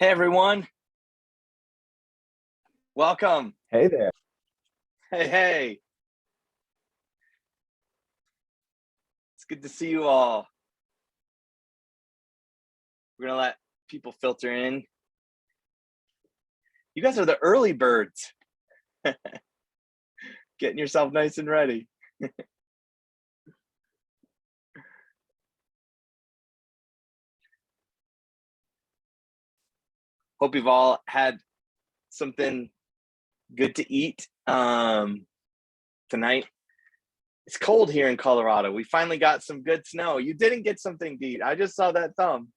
Hey everyone, welcome. Hey there. Hey, it's good to see you all. We're gonna let people filter in. You guys are the early birds. Getting yourself nice and ready. Hope you've all had something good to eat tonight. It's cold here in Colorado. We finally got some good snow. You didn't get something to eat. I just saw that thumb.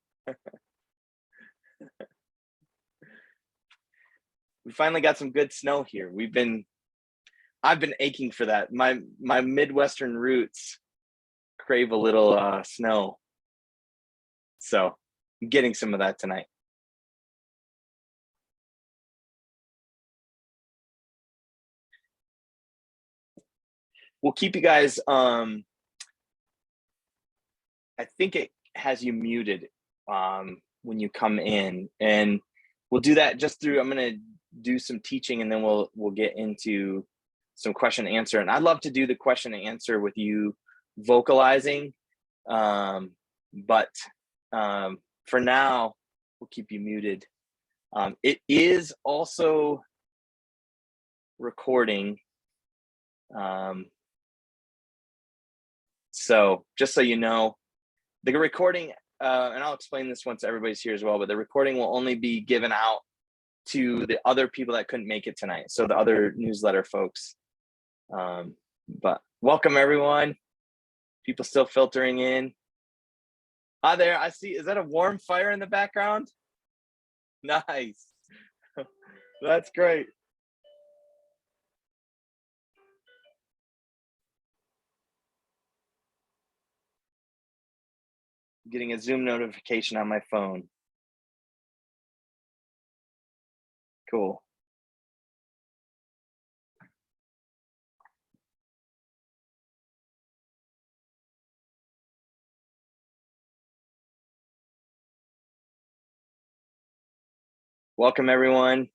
We finally got some good snow here. I've been aching for that. My Midwestern roots crave a little snow. So I'm getting some of that tonight. We'll keep you guys, I think it has you muted when you come in, and we'll do that just through, I'm gonna do some teaching and then we'll get into some question and answer. And I'd love to do the question and answer with you vocalizing, but for now, we'll keep you muted. It is also recording. So just so you know, the recording, and I'll explain this once everybody's here as well, but the recording will only be given out to the other people that couldn't make it tonight. So the other newsletter folks. But welcome everyone. People still filtering in. Hi there, I see, is that a warm fire in the background? Nice. That's great. Getting a Zoom notification on my phone. Cool. Welcome everyone.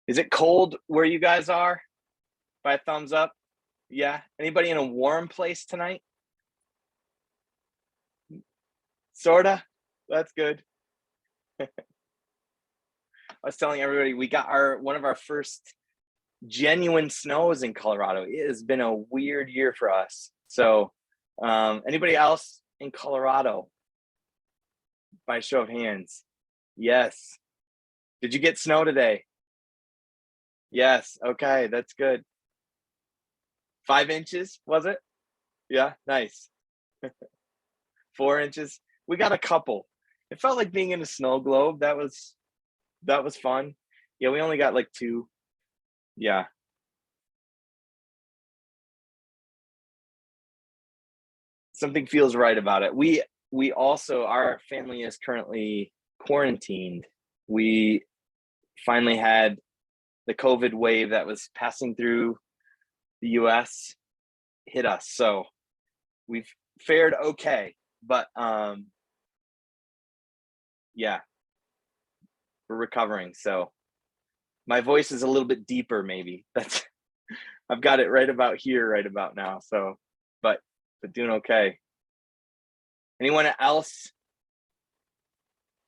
Is it cold where you guys are? By a thumbs up. Yeah. Anybody in a warm place tonight? Sorta. That's good. I was telling everybody we got one of our first genuine snows in Colorado. It has been a weird year for us. So anybody else in Colorado? By show of hands. Yes. Did you get snow today? Yes. Okay, that's good. 5 inches, was it? Yeah, nice. 4 inches. We got a couple. It felt like being in a snow globe. That was fun. Yeah, we only got like 2. Yeah. Something feels right about it. We also, our family is currently quarantined. We finally had the COVID wave that was passing through the US hit us. So we've fared okay, but yeah, we're recovering. So my voice is a little bit deeper, maybe. That's I've got it right about here, right about now. So, but doing okay. Anyone else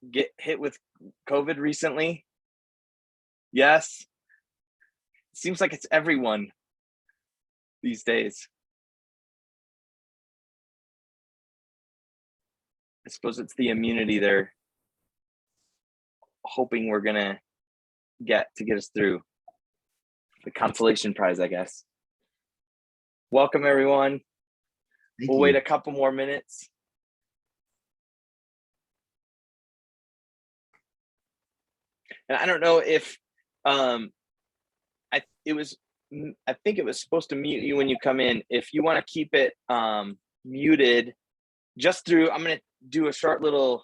get hit with COVID recently? Yes. Seems like it's everyone these days. I suppose it's the immunity they're hoping we're gonna get us through. The consolation prize, I guess. Welcome everyone. We'll wait a couple more minutes. And I don't know if I think it was supposed to mute you when you come in. If you want to keep it muted, just through, I'm going to do a short little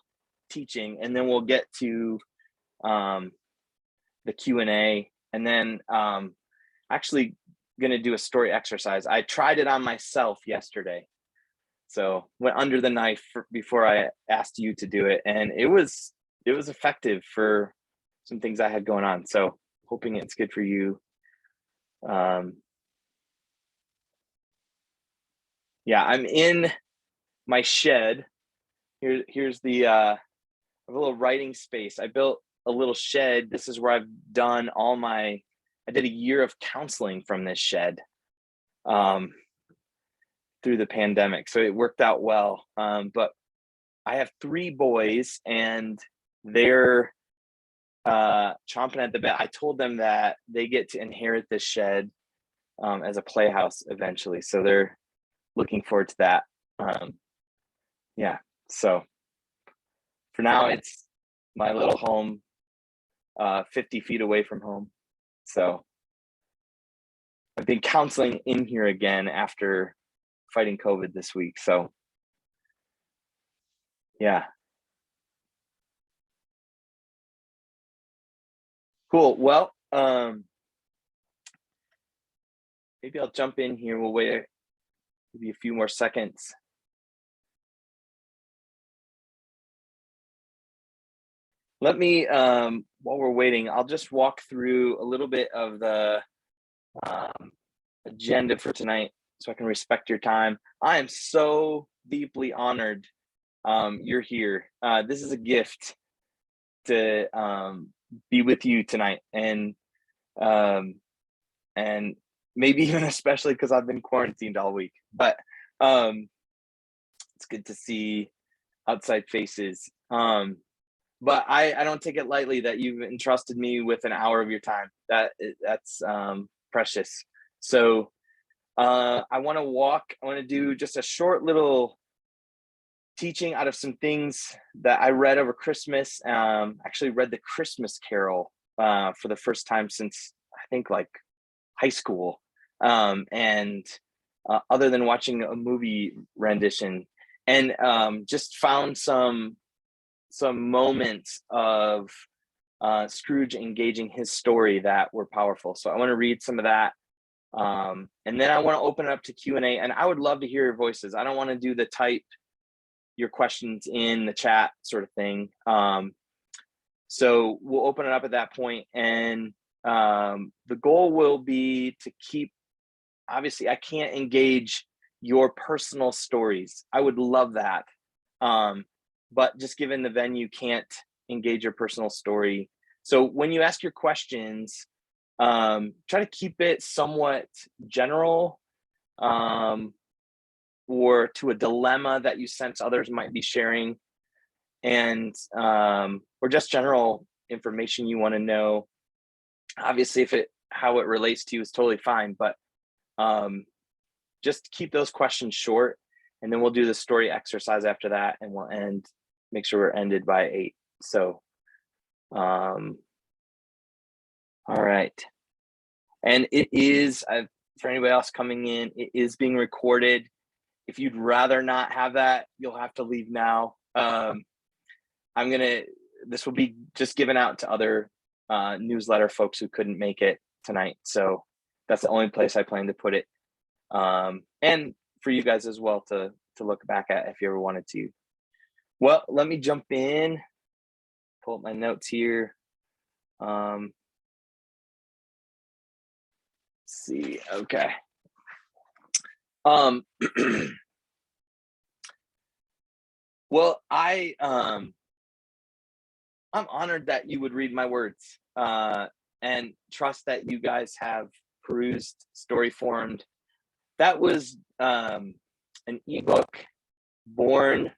teaching and then we'll get to the Q&A And then actually going to do a story exercise. I tried it on myself yesterday. So went under the knife before I asked you to do it. And it was effective for some things I had going on. So hoping it's good for you. Yeah, I'm in my shed. Here's the a little writing space. I built a little shed. This is where I've done I did a year of counseling from this shed through the pandemic. So it worked out well. But I have 3 boys and they're chomping at the bit. I told them that they get to inherit this shed as a playhouse eventually. So they're looking forward to that. Yeah. So for now, it's my little home, 50 feet away from home. So I've been counseling in here again after fighting COVID this week. So yeah. Cool. Well, maybe I'll jump in here. We'll wait maybe a few more seconds. Let me, while we're waiting, I'll just walk through a little bit of the agenda for tonight so I can respect your time. I am so deeply honored you're here. This is a gift to be with you tonight, and maybe even especially because I've been quarantined all week. But it's good to see outside faces. But I don't take it lightly that you've entrusted me with an hour of your time. That's precious. So I want to do just a short little teaching out of some things that I read over Christmas. Actually read the Christmas Carol for the first time since I think like high school. And other than watching a movie rendition, and just found some moments of Scrooge engaging his story that were powerful. So I want to read some of that. And then I want to open it up to Q&A, and I would love to hear your voices. I don't want to do the type your questions in the chat sort of thing. So we'll open it up at that point. And the goal will be to keep, obviously I can't engage your personal stories. I would love that. But just given the venue can't engage your personal story. So when you ask your questions, try to keep it somewhat general, or to a dilemma that you sense others might be sharing, and or just general information you want to know. Obviously, how it relates to you is totally fine, but just keep those questions short, and then we'll do the story exercise after that, and we'll make sure we're ended by 8. So all right. And it is, for anybody else coming in, it is being recorded. If you'd rather not have that, you'll have to leave now. This will be just given out to other newsletter folks who couldn't make it tonight. So that's the only place I plan to put it. And for you guys as well to look back at if you ever wanted to. Well, let me jump in, pull up my notes here. Let's see, okay. Well, I'm honored that you would read my words and trust that you guys have perused Story Formed. That was an ebook born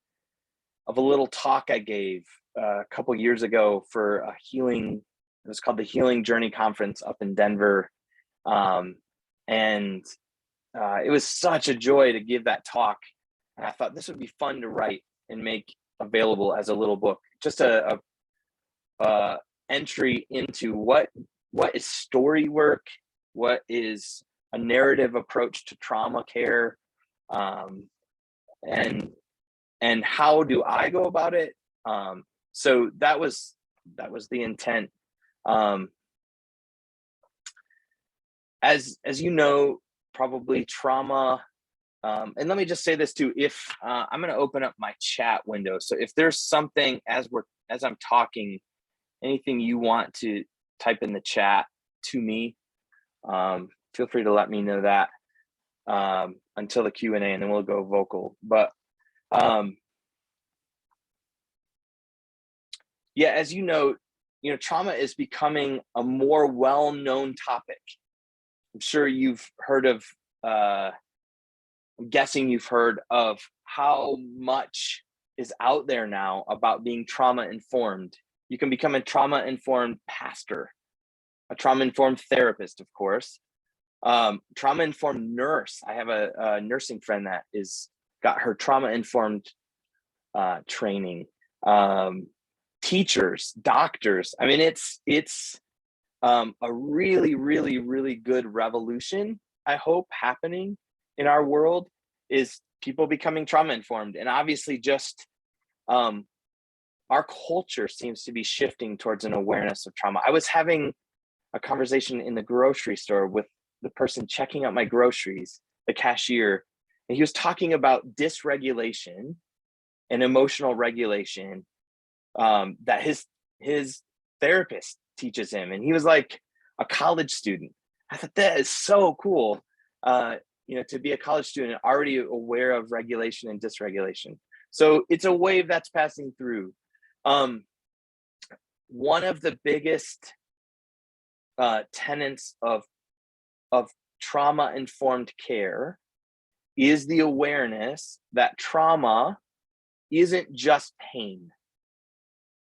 of a little talk I gave a couple years ago for a healing. It was called the Healing Journey Conference up in Denver, and it was such a joy to give that talk. And I thought this would be fun to write and make available as a little book, just a entry into what is story work, what is a narrative approach to trauma care, and how do I go about it. So that was the intent. as you know, probably trauma. And let me just say this too. If I'm going to open up my chat window, so if there's something as I'm talking, anything you want to type in the chat to me, feel free to let me know that until the Q&A, and then we'll go vocal. But yeah, as you know, trauma is becoming a more well-known topic. I'm sure you've heard of, I'm guessing you've heard of how much is out there now about being trauma-informed. You can become a trauma-informed pastor, a trauma-informed therapist, of course, trauma-informed nurse. I have a nursing friend that got her trauma-informed training. Teachers, doctors. I mean, it's a really, really, really good revolution, I hope, happening in our world, is people becoming trauma informed. And obviously just our culture seems to be shifting towards an awareness of trauma. I was having a conversation in the grocery store with the person checking out my groceries, the cashier, and he was talking about dysregulation and emotional regulation that his therapist teaches him. And he was like a college student. I thought that is so cool, to be a college student already aware of regulation and dysregulation. So it's a wave that's passing through. One of the biggest tenets of trauma-informed care is the awareness that trauma isn't just pain,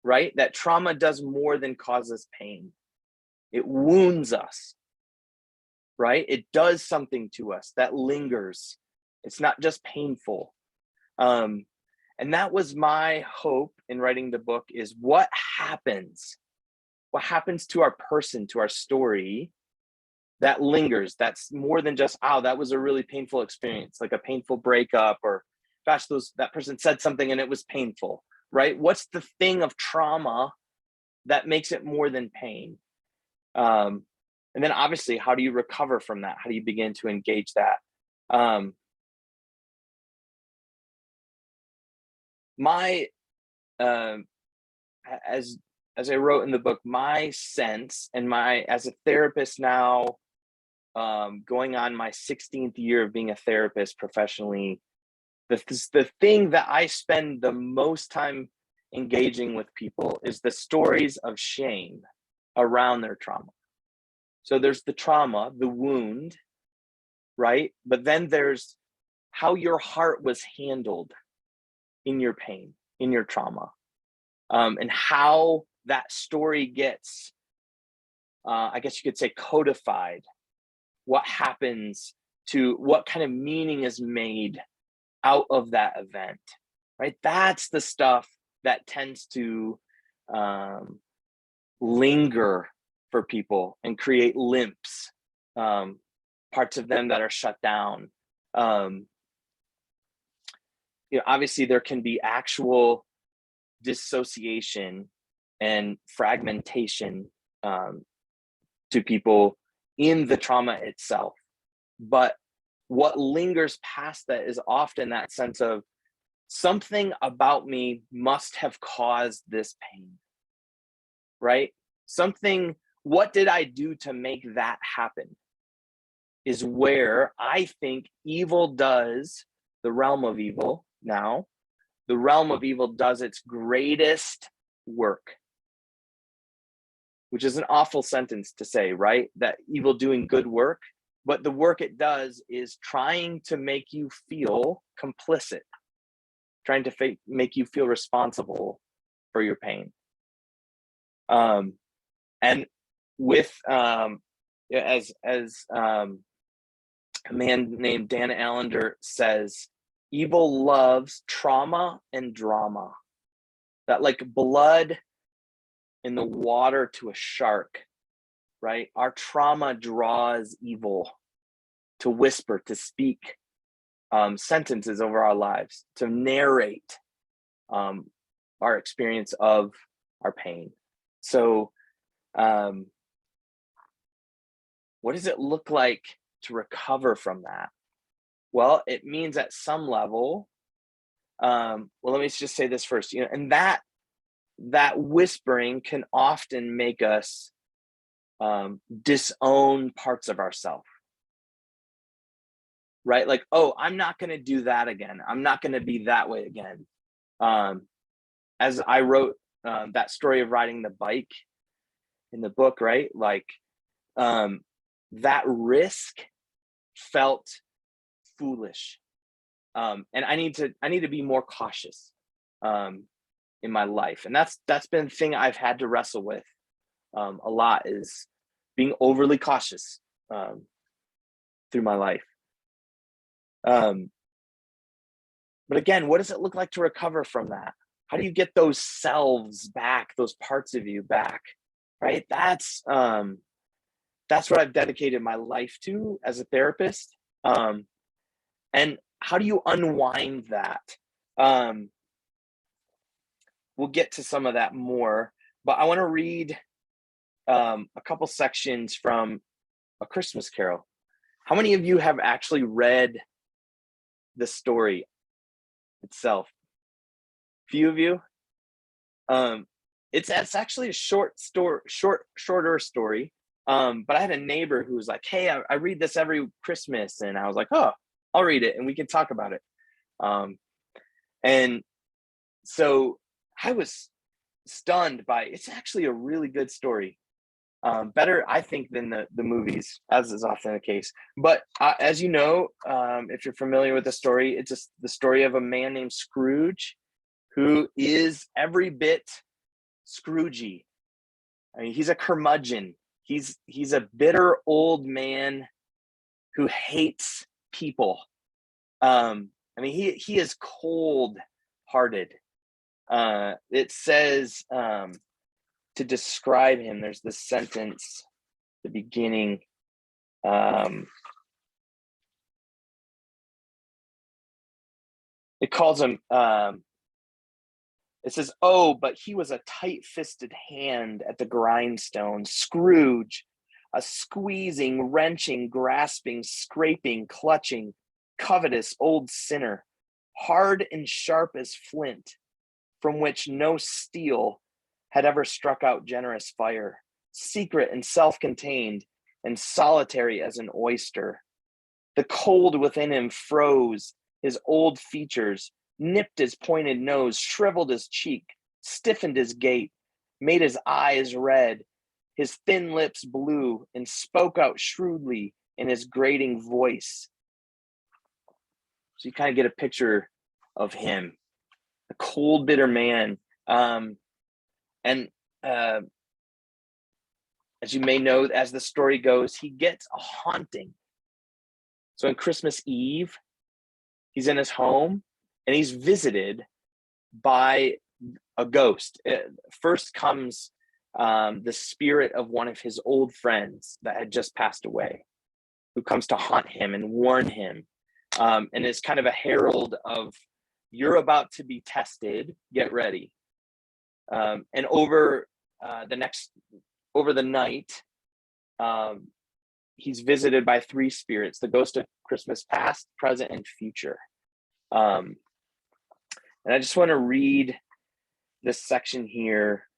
right? That trauma does more than causes pain. It wounds us, right? It does something to us that lingers. It's not just painful. And that was my hope in writing the book, is what happens to our person, to our story, that lingers, that's more than just, oh, that was a really painful experience, like a painful breakup, or gosh, that person said something and it was painful, right? What's the thing of trauma that makes it more than pain? And then obviously, how do you recover from that? How do you begin to engage that? As I wrote in the book, my sense, and as a therapist now, going on my 16th year of being a therapist professionally, the thing that I spend the most time engaging with people is the stories of shame around their trauma. So there's the trauma, the wound, right? But then there's how your heart was handled in your pain, in your trauma, and how that story gets, I guess you could say, codified. What happens to, what kind of meaning is made out of that event, right? That's the stuff that tends to linger for people and create limps, parts of them that are shut down. Obviously there can be actual dissociation and fragmentation to people in the trauma itself. But what lingers past that is often that sense of, something about me must have caused this pain, right? What did I do to make that happen? Is where I think the realm of evil does its greatest work. Which is an awful sentence to say, right? That evil doing good work, but the work it does is trying to make you feel complicit, trying to make you feel responsible for your pain. And with, as a man named Dan Allender says, evil loves trauma and drama. That, like blood in the water to a shark, right? Our trauma draws evil to whisper, to speak sentences over our lives, to narrate our experience of our pain. So what does it look like to recover from that? Well, it means at some level, well, let me just say this first, and that whispering can often make us disown parts of ourselves, right? Like, oh, I'm not going to do that again. I'm not going to be that way again. As I wrote that story of riding the bike in the book, right? Like, that risk felt foolish. And I need to be more cautious in my life. And that's been the thing I've had to wrestle with a lot, is being overly cautious through my life. But again, what does it look like to recover from that? How do you get those selves back, those parts of you back, right? That's what I've dedicated my life to as a therapist. And how do you unwind that? We'll get to some of that more, but I want to read a couple sections from A Christmas Carol. How many of you have actually read the story itself? Few of you. It's actually a shorter story. But I had a neighbor who was like, "Hey, I read this every Christmas," and I was like, "Oh, I'll read it and we can talk about it." And so I was stunned by it's actually a really good story. Better, I think, than the movies, as is often the case. But as you know, if you're familiar with the story, it's just the story of a man named Scrooge, who is every bit Scroogey. I mean, he's a curmudgeon. He's a bitter old man who hates people. I mean, he is cold-hearted. It says, to describe him, there's this sentence, the beginning. It calls him, it says, "Oh, but he was a tight-fisted hand at the grindstone, Scrooge, a squeezing, wrenching, grasping, scraping, clutching, covetous old sinner, hard and sharp as flint, from which no steel had ever struck out generous fire, secret and self-contained, and solitary as an oyster. The cold within him froze his old features, nipped his pointed nose, shriveled his cheek, stiffened his gait, made his eyes red, his thin lips blue, and spoke out shrewdly in his grating voice." So you kind of get a picture of him, a cold, bitter man. And as you may know, as the story goes, he gets a haunting. So on Christmas Eve, he's in his home and he's visited by a ghost. First comes the spirit of one of his old friends that had just passed away, who comes to haunt him and warn him, and is kind of a herald of, you're about to be tested, get ready. And over the night, he's visited by three spirits: the ghost of Christmas past, present, and future. And I just want to read this section here,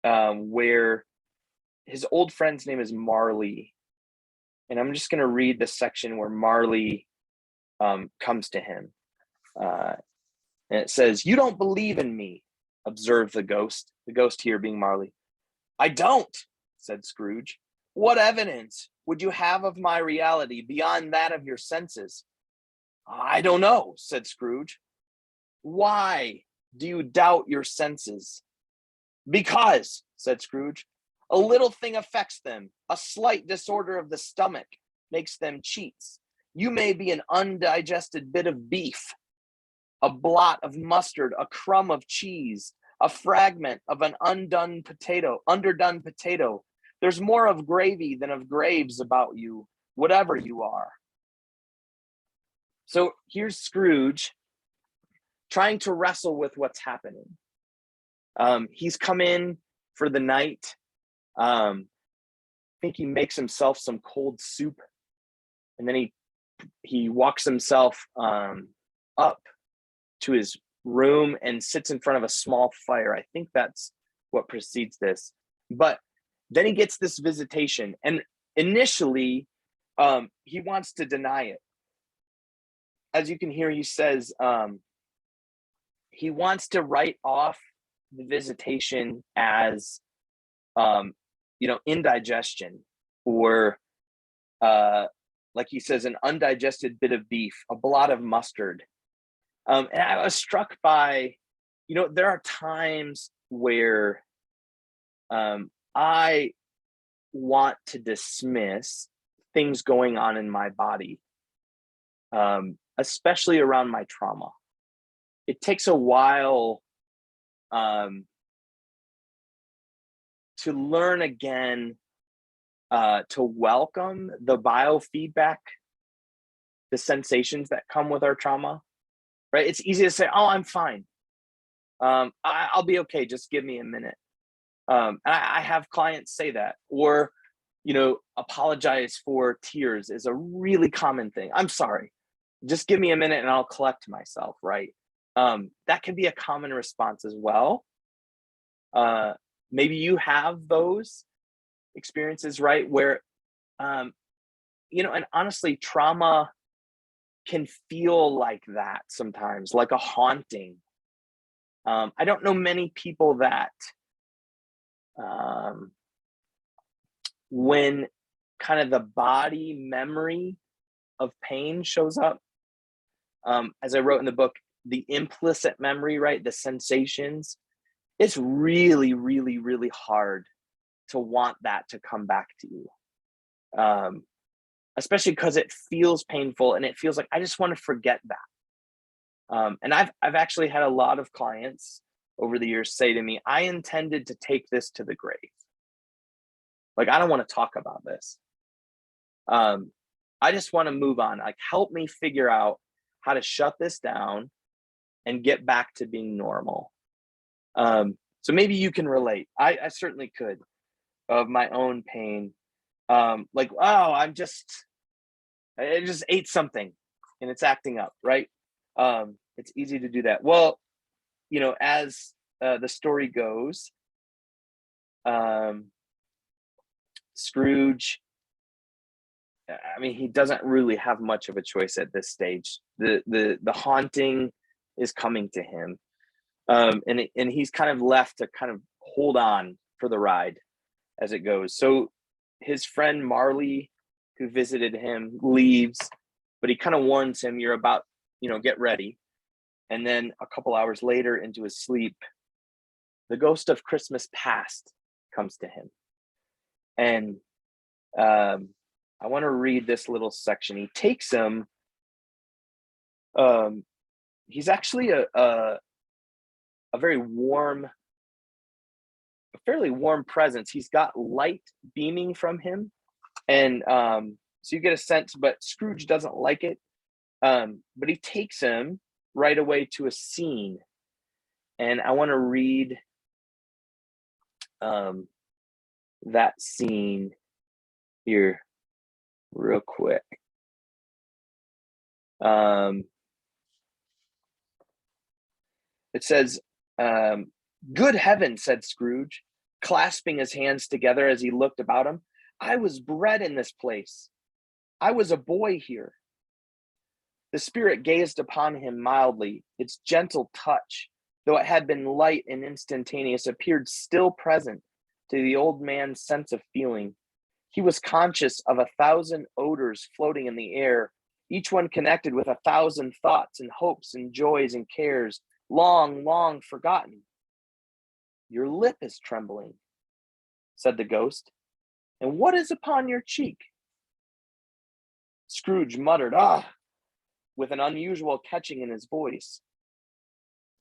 where his old friend's name is Marley. And I'm just going to read the section where Marley comes to him. And it says, "You don't believe in me," observed the ghost here being Marley. "I don't," said Scrooge. "What evidence would you have of my reality beyond that of your senses?" "I don't know," said Scrooge. "Why do you doubt your senses?" "Because," said Scrooge, "a little thing affects them. A slight disorder of the stomach makes them cheats. You may be an undigested bit of beef, a blot of mustard, a crumb of cheese, a fragment of an underdone potato. There's more of gravy than of graves about you, whatever you are." So here's Scrooge trying to wrestle with what's happening. He's come in for the night. think he makes himself some cold soup, and then he walks himself up to his room and sits in front of a small fire. I think that's what precedes this. But then he gets this visitation, and initially he wants to deny it. As you can hear, he says he wants to write off the visitation as indigestion, or like he says, an undigested bit of beef, a blot of mustard. And I was struck by, there are times where I want to dismiss things going on in my body, especially around my trauma. It takes a while to learn again, to welcome the biofeedback, the sensations that come with our trauma, right? It's easy to say, oh, I'm fine. I'll be okay. Just give me a minute. And I have clients say that, or, apologize for tears is a really common thing. I'm sorry. Just give me a minute and I'll collect myself, right? That can be a common response as well. Maybe you have those experiences, right? Where, and honestly, trauma can feel like that sometimes, like a haunting. I don't know many people that, when kind of the body memory of pain shows up, as I wrote in the book, the implicit memory, right? The sensations, it's really, really, really hard to want that to come back to you. Especially because it feels painful and it feels like I just want to forget that. And I've actually had a lot of clients over the years say to me, I intended to take this to the grave. Like, I don't want to talk about this. I just want to move on. Like, help me figure out how to shut this down and get back to being normal. So maybe you can relate. I certainly could, of my own pain. Like, oh, I just ate something and it's acting up, right? It's easy to do that. Well, as the story goes, Scrooge, he doesn't really have much of a choice at this stage. The haunting is coming to him, and he's kind of left to kind of hold on for the ride as it goes. So his friend Marley, who visited him, leaves, but he kind of warns him, you're about, get ready. And then a couple hours later into his sleep, the ghost of Christmas past comes to him. And I want to read this little section. He takes him. He's actually a very warm, a fairly warm presence. He's got light beaming from him. And so you get a sense, but Scrooge doesn't like it. But he takes him right away to a scene. And I want to read that scene here real quick. It says, good heavens, said Scrooge, clasping his hands together as he looked about him. I was bred in this place. I was a boy here. The spirit gazed upon him mildly. Its gentle touch, though it had been light and instantaneous, appeared still present to the old man's sense of feeling. He was conscious of 1,000 odors floating in the air, each one connected with 1,000 thoughts and hopes and joys and cares, long, long forgotten. Your lip is trembling, said the ghost. And what is upon your cheek? Scrooge muttered, with an unusual catching in his voice,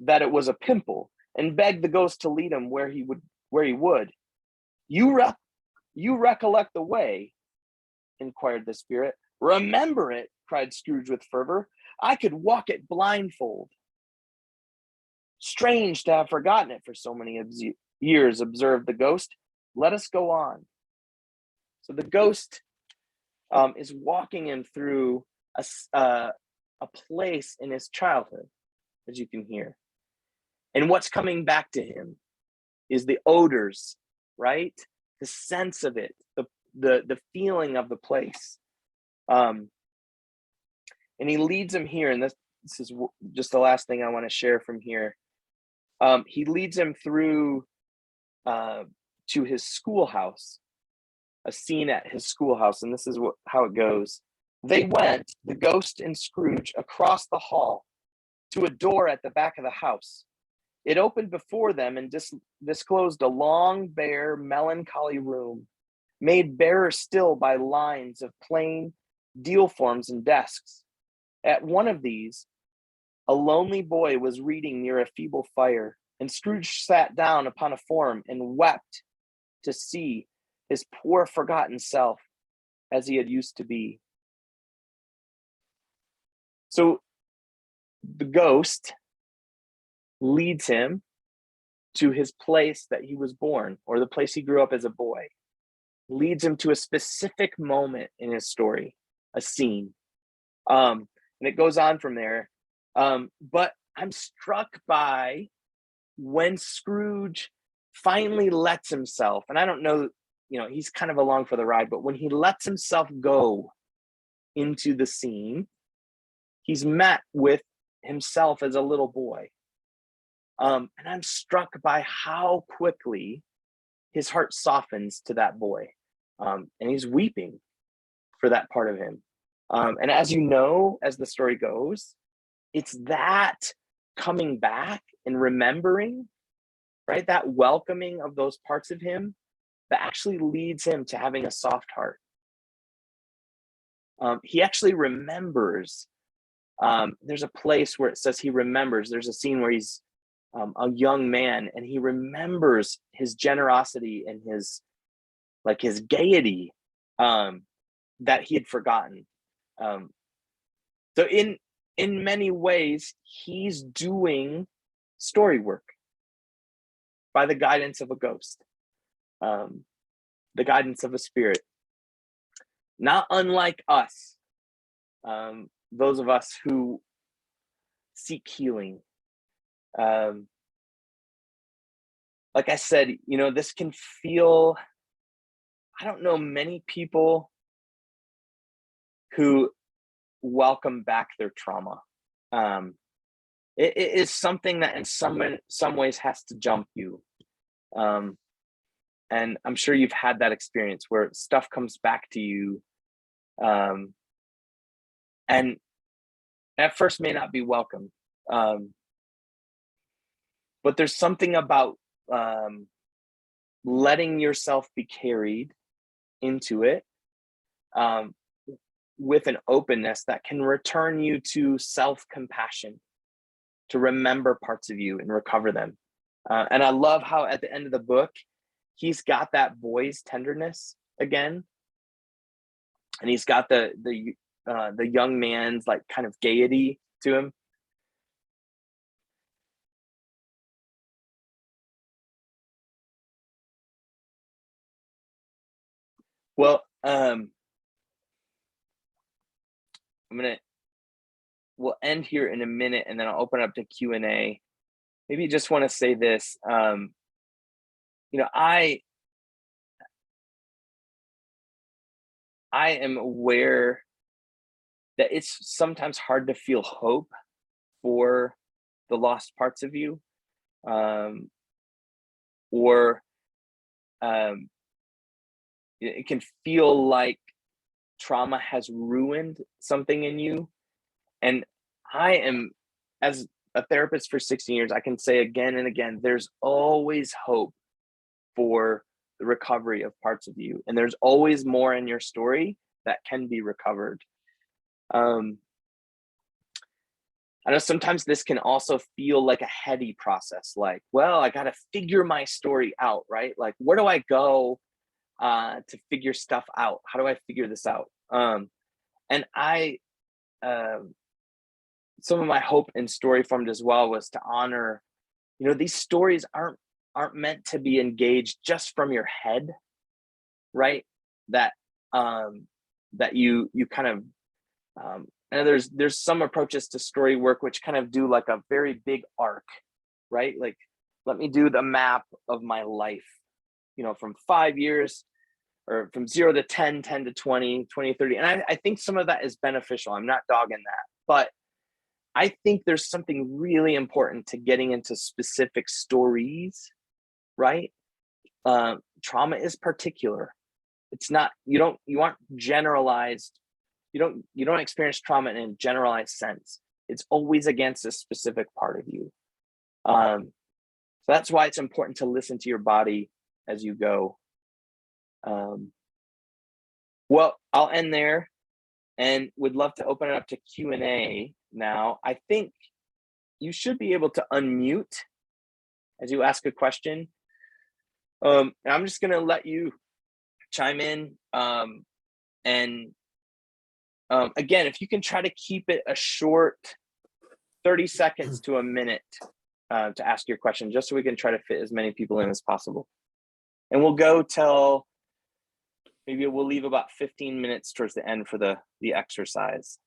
that it was a pimple, and begged the ghost to lead him where he would. You recollect the way? Inquired the spirit. Remember it, cried Scrooge with fervor. I could walk it blindfold. Strange to have forgotten it for so many years, observed the ghost. Let us go on. So the ghost is walking him through a place in his childhood, as you can hear. And what's coming back to him is the odors, right? The sense of it, the feeling of the place. And he leads him here, and this is just the last thing I want to share from here. He leads him through to his schoolhouse, a scene at his schoolhouse, and this is how it goes. They went, the ghost and Scrooge, across the hall to a door at the back of the house. It opened before them and disclosed a long, bare, melancholy room, made barer still by lines of plain deal forms and desks. At one of these, a lonely boy was reading near a feeble fire, and Scrooge sat down upon a form and wept to see his poor forgotten self as he had used to be. So the ghost leads him to his place that he was born, or the place he grew up as a boy, leads him to a specific moment in his story, a scene. And it goes on from there. But I'm struck by when Scrooge finally lets himself, and I don't know, he's kind of along for the ride, but when he lets himself go into the scene, he's met with himself as a little boy. And I'm struck by how quickly his heart softens to that boy. And he's weeping for that part of him. And as you know, as the story goes, it's that coming back and remembering, right? That welcoming of those parts of him that actually leads him to having a soft heart. He actually remembers. There's a place where it says he remembers. There's a scene where he's a young man, and he remembers his generosity and his gaiety that he had forgotten. So in many ways, he's doing story work by the guidance of a ghost, the guidance of a spirit. Not unlike us, those of us who seek healing. Like I said, this can feel, I don't know many people who welcome back their trauma. It is something that in some ways has to jump you. And I'm sure you've had that experience where stuff comes back to you. And at first may not be welcome. But there's something about letting yourself be carried into it with an openness that can return you to self-compassion, to remember parts of you and recover them. And I love how at the end of the book, he's got that boy's tenderness again. And he's got the young man's kind of gaiety to him. Well, we'll end here in a minute, and then I'll open up to Q&A. Maybe just want to say this. I am aware that it's sometimes hard to feel hope for the lost parts of you, or it can feel like trauma has ruined something in you. And I am, as a therapist for 16 years, I can say again and again, there's always hope for the recovery of parts of you. And there's always more in your story that can be recovered. I know sometimes this can also feel like a heady process. I got to figure my story out, right? Where do I go to figure stuff out? How do I figure this out? And some of my hope in Story Formed as well was to honor, these stories aren't meant to be engaged just from your head, right? that that you kind of and there's some approaches to story work which kind of do like a very big arc, right? Like, let me do the map of my life, you know, from 5 years, or from 0 to 10, 10 to 20, 20 to 30. And I think some of that is beneficial. I'm not dogging that. But I think there's something really important to getting into specific stories, right? Trauma is particular. It's not, you aren't generalized. You don't experience trauma in a generalized sense. It's always against a specific part of you. So that's why it's important to listen to your body as you go. Well, I'll end there and would love to open it up to Q&A now. I think you should be able to unmute as you ask a question. And I'm just going to let you chime in. Again, if you can try to keep it a short 30 seconds to a minute to ask your question, just so we can try to fit as many people in as possible. And we'll go till, maybe we'll leave about 15 minutes towards the end for the exercise.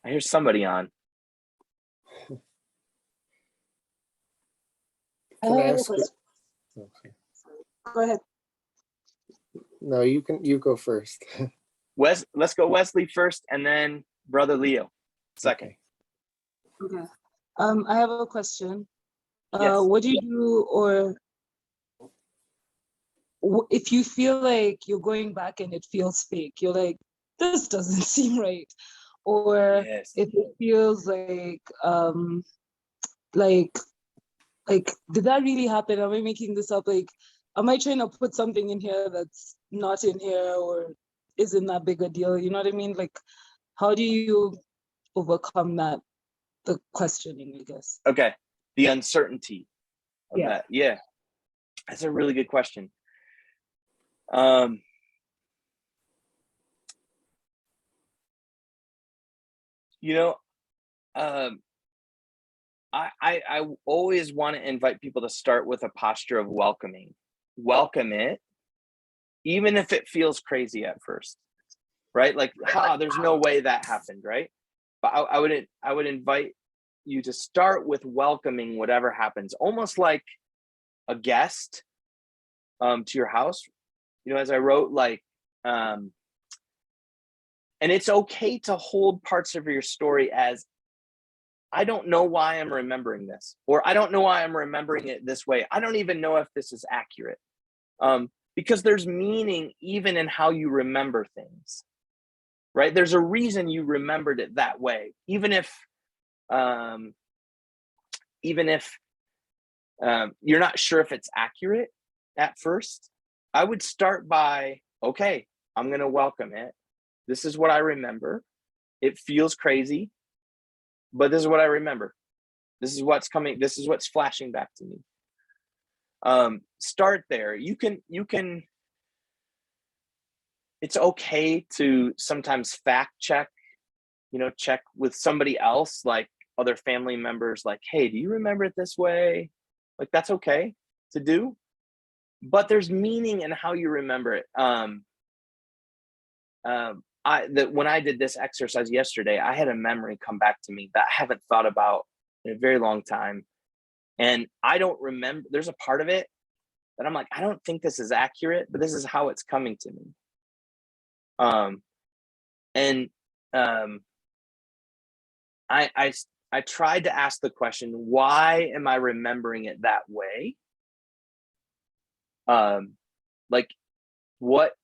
I hear somebody on. Can I ask you? Okay. Go ahead. No, you go first. Let's go Wesley first, and then Brother Leo second. Okay. I have a question. Yes. What do you do, or if you feel like you're going back and it feels fake, you're like, this doesn't seem right, or Yes. if it feels like did that really happen? Am I making this up? Like, am I trying to put something in here that's not in here, or isn't that big a deal? You know what I mean? Like, how do you overcome that? The questioning, I guess. Okay. The uncertainty of Yeah. that. Yeah. That's a really good question. You know, I always want to invite people to start with a posture of welcoming. Welcome it, even if it feels crazy at first, right? Like, there's no way that happened, right? But I would invite you to start with welcoming whatever happens, almost like a guest to your house. You know, as I wrote, like, and it's okay to hold parts of your story as, I don't know why I'm remembering this, or I don't know why I'm remembering it this way. I don't even know if this is accurate. Because there's meaning even in how you remember things, right? There's a reason you remembered it that way, even if you're not sure if it's accurate at first. I would start by, okay, I'm going to welcome it. This is what I remember. It feels crazy, but this is what I remember. This is what's coming. This is what's flashing back to me. Start there. You can, it's okay to sometimes fact check, check with somebody else, like other family members, like, hey, do you remember it this way? Like, that's okay to do, but there's meaning in how you remember it. When I did this exercise yesterday, I had a memory come back to me that I haven't thought about in a very long time. And I don't remember, there's a part of it that I'm like, I don't think this is accurate, but this is how it's coming to me. I tried to ask the question, why am I remembering it that way? Like, what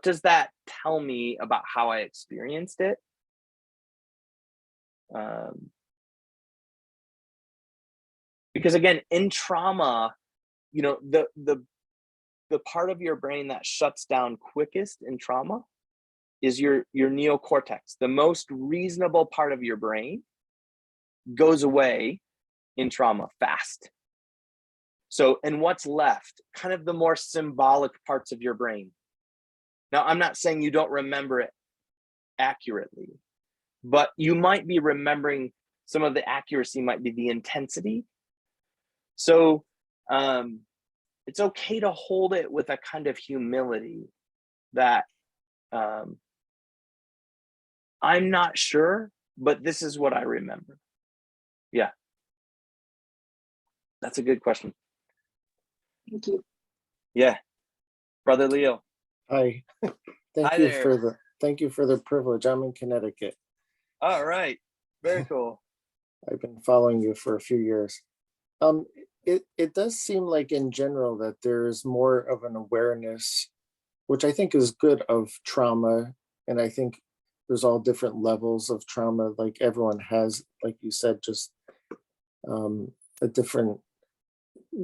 does that tell me about how I experienced it? Because again, in trauma, the part of your brain that shuts down quickest in trauma is your neocortex. The most reasonable part of your brain goes away in trauma fast. So, and what's left? Kind of the more symbolic parts of your brain. Now, I'm not saying you don't remember it accurately, but you might be remembering, some of the accuracy might be the intensity. So it's okay to hold it with a kind of humility that I'm not sure, but this is what I remember. Yeah. That's a good question. Thank you. Yeah. Brother Leo. Hi. Thank Hi you there. thank you for the privilege. I'm in Connecticut. All right. Very cool. I've been following you for a few years. It does seem like in general that there's more of an awareness, which I think is good, of trauma. And I think there's all different levels of trauma. Like everyone has, like you said, just a different,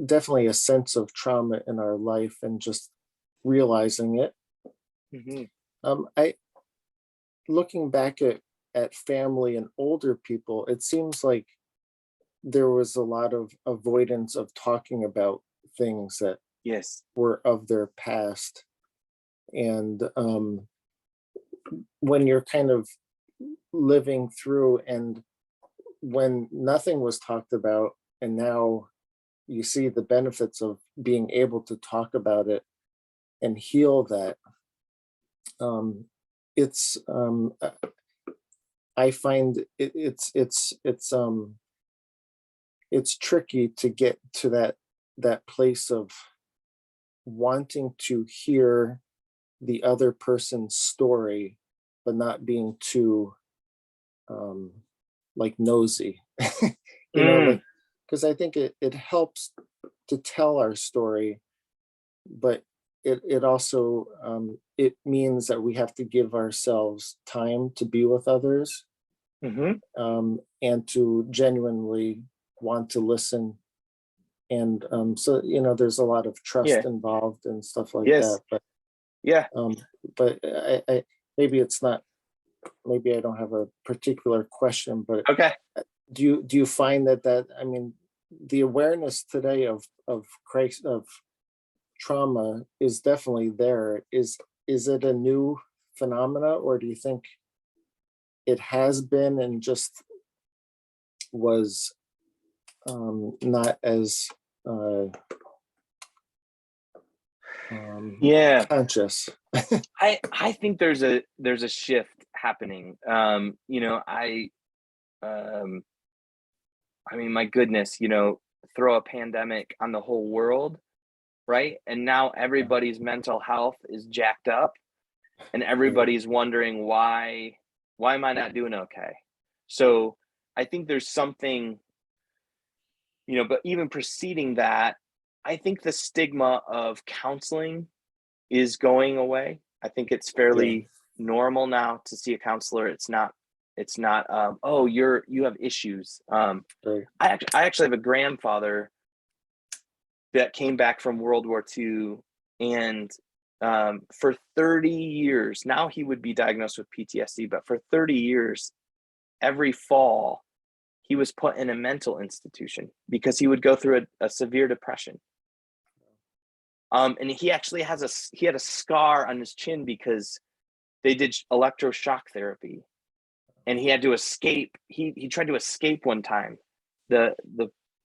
definitely a sense of trauma in our life and just realizing it. I looking back at family and older people, it seems like there was a lot of avoidance of talking about things that Yes. were of their past. And when you're kind of living through, and when nothing was talked about, and now you see the benefits of being able to talk about it and heal that, it's I find it's tricky to get to that place of wanting to hear the other person's story, but not being too like nosy, like, because I think it helps to tell our story, but it also it means that we have to give ourselves time to be with others, and to genuinely want to listen. And so there's a lot of trust involved and stuff like that. But I maybe it's not, maybe I don't have a particular question, but okay. Do you find that I mean, the awareness today of Christ, of trauma, is definitely there. Is it a new phenomena, or do you think it has been and just was not as conscious? I think there's a shift happening. I mean, my goodness, throw a pandemic on the whole world, right? And now everybody's mental health is jacked up, and everybody's wondering why am I not doing okay? So I think there's something, but even preceding that, I think the stigma of counseling is going away. I think it's fairly normal now to see a counselor. It's not oh, you have issues. I actually have a grandfather that came back from World War II, and for 30 years, now he would be diagnosed with PTSD, but for 30 years, every fall, he was put in a mental institution because he would go through a severe depression. And he actually had a scar on his chin because they did electroshock therapy, and he had to escape. He tried to escape one time the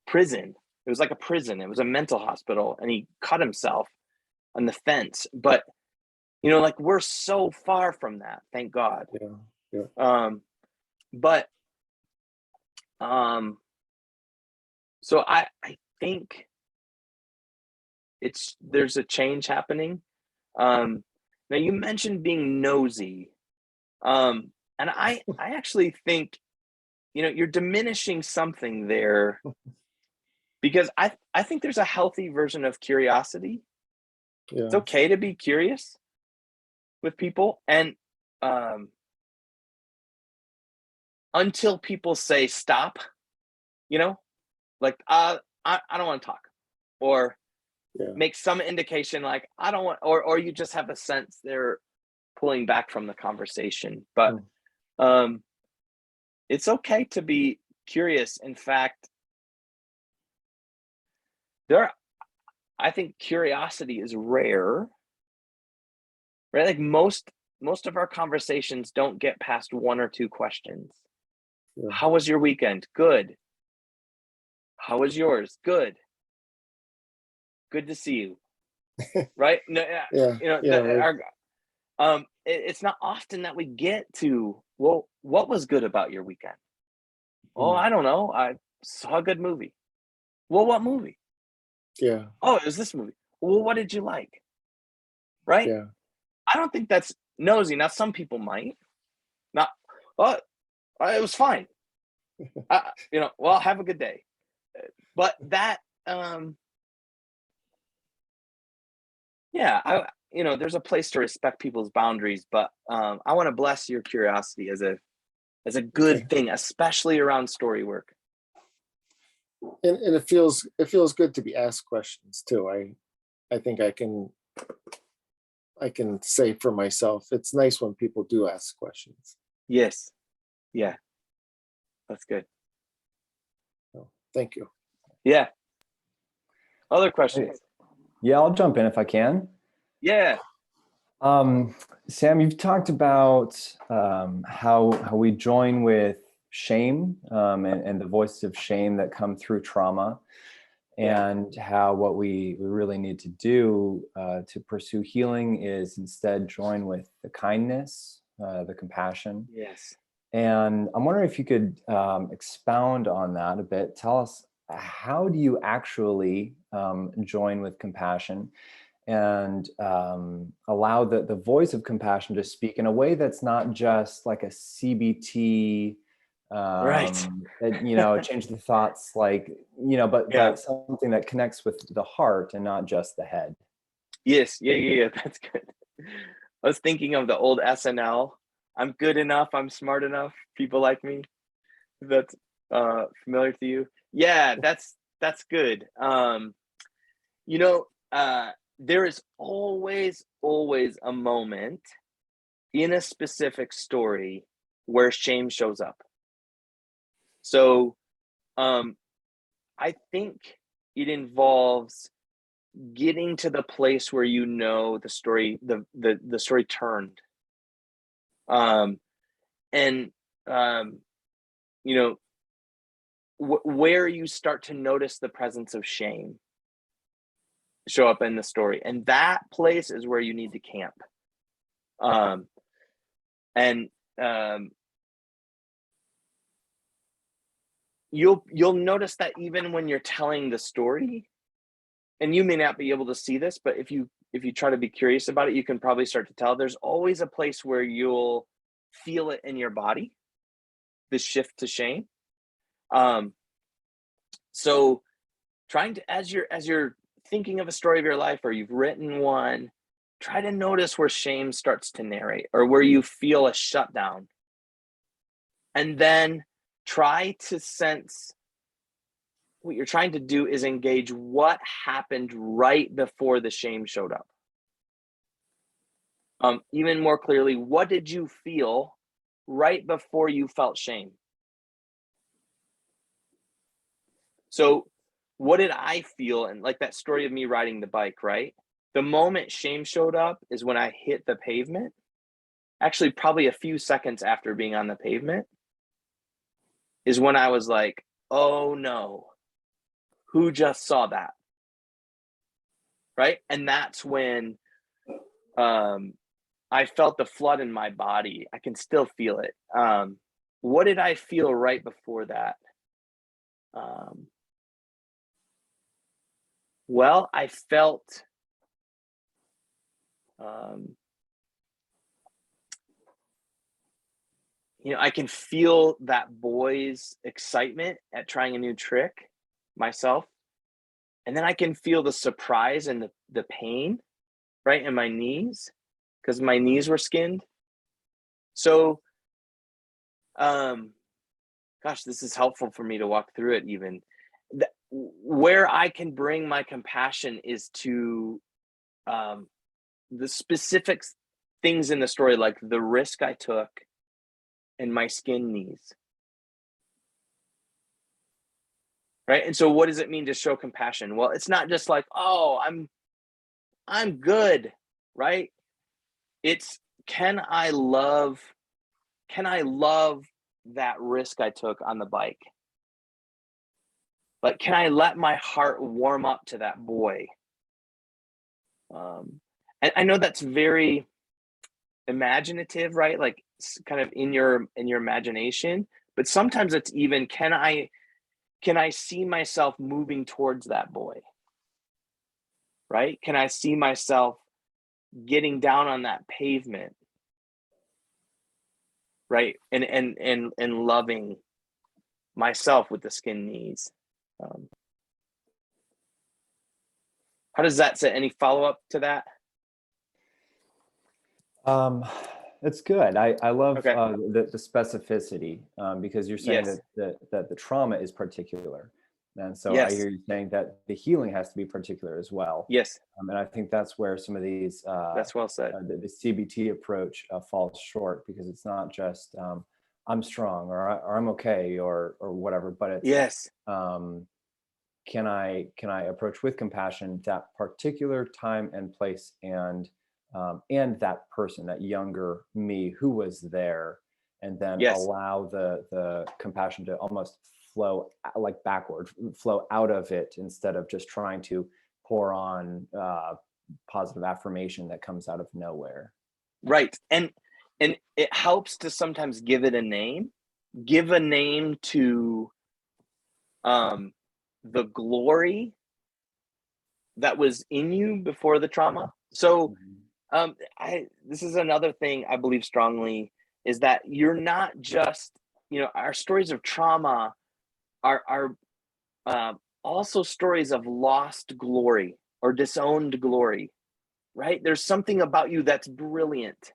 prison. It was like a prison. It was a mental hospital, and he cut himself on the fence. But like, we're so far from that, thank God. But so I think there's a change happening. Now you mentioned being nosy, and I actually think you're diminishing something there, because I think there's a healthy version of curiosity. It's okay to be curious with people, and until people say stop, like I don't want to talk, or make some indication like I don't want, or you just have a sense they're pulling back from the conversation. But it's okay to be curious. In fact, I think curiosity is rare, right? Like most of our conversations don't get past one or two questions. How was your weekend? Good. How was yours? Good. good to see you. Right? No, Yeah, you know, yeah, right. it's not often that we get to, well, what was good about your weekend? Oh, Mm, I don't know. I saw a good movie. Well, what movie? yeah, Oh, it was this movie. Well, what did you like? Right? yeah, I don't think that's nosy. Now, some people might not. Oh, it was fine. You know, well, have a good day. But that, yeah, you know, there's a place to respect people's boundaries. But I want to bless your curiosity as a good okay. thing, especially around story work. And it feels good to be asked questions too. I think I can say for myself, it's nice when people do ask questions. Yes, yeah, that's good. So thank you. Yeah. Other Hey, questions? yeah, I'll jump in if I can. Yeah. Um, Sam, you've talked about how we join with shame and the voices of shame that come through trauma, Yeah. and how what we really need to do to pursue healing is instead join with the kindness, the compassion. Yes. And I'm wondering if you could expound on that a bit. Tell us, how do you actually join with compassion and allow the voice of compassion to speak in a way that's not just like a CBT, Right. change the thoughts, like, but Yeah. something that connects with the heart and not just the head. Yes. Yeah. Yeah. Yeah. That's good. I was thinking of the old SNL. I'm good enough. I'm smart enough. People like me. That's familiar to you. Yeah. That's good. You know, there is always a moment in a specific story where shame shows up. So, um, I think it involves getting to the place where you know the story, the story turned, um, and um, you know where you start to notice the presence of shame show up in the story, and that place is where you need to camp. Um, and um, you'll notice that even when you're telling the story, and you may not be able to see this, but if you try to be curious about it, you can probably start to tell. There's always a place where you'll feel it in your body, the shift to shame. Um, so trying to, as you're thinking of a story of your life, or you've written one, try to notice where shame starts to narrate, or where you feel a shutdown, and then try to sense what you're trying to do is engage what happened right before the shame showed up. Even more clearly, what did you feel right before you felt shame? So, what did I feel? And like that story of me riding the bike, right? The moment shame showed up is when I hit the pavement. Actually, probably a few seconds after being on the pavement is when I was like, oh no, who just saw that? Right? And that's when I felt the flood in my body. I can still feel it. What did I feel right before that? Um, well, I felt um, I can feel that boy's excitement at trying a new trick myself. And then I can feel the surprise and the pain right in my knees, because my knees were skinned. So, gosh, this is helpful for me to walk through it even. Where I can bring my compassion is to the specific things in the story, like the risk I took and my skin knees. Right. And so what does it mean to show compassion? Well, it's not just like, oh, I'm good, right? It's can I love that risk I took on the bike? Like, can I let my heart warm up to that boy And I know that's very imaginative, right? Like kind of in your imagination, but sometimes it's even, can I see myself moving towards that boy? Right? Can I see myself getting down on that pavement? Right? And loving myself with the skin knees. How does that say? Any follow-up to that? It's good. I love Okay. the specificity, because you're saying Yes. that the trauma is particular. And so I Yes. hear you saying that the healing has to be particular as well. Yes. And I think that's where some of these, That's well said. the CBT approach falls short, because it's not just I'm strong or I'm okay or whatever, but it's Yes. can I approach with compassion that particular time and place, and that person, that younger me who was there, and then Yes. allow the compassion to almost flow like backward, flow out of it, instead of just trying to pour on positive affirmation that comes out of nowhere. Right. And it helps to sometimes give it a name. Give a name to the glory that was in you before the trauma. So this is another thing I believe strongly, is that you're not just, our stories of trauma are also stories of lost glory or disowned glory, right? There's something about you that's brilliant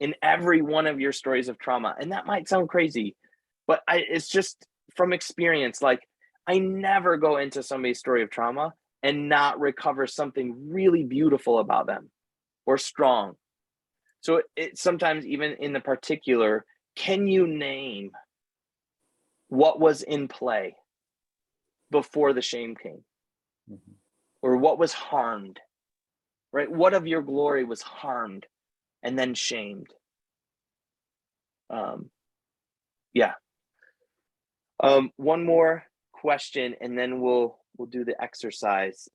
in every one of your stories of trauma. And that might sound crazy, but it's just from experience. Like, I never go into somebody's story of trauma and not recover something really beautiful about them or strong. So it sometimes, even in the particular, can you name what was in play before the shame came? Mm-hmm. Or what was harmed, right? What of your glory was harmed and then shamed? Yeah. One more question, and then we'll do the exercise.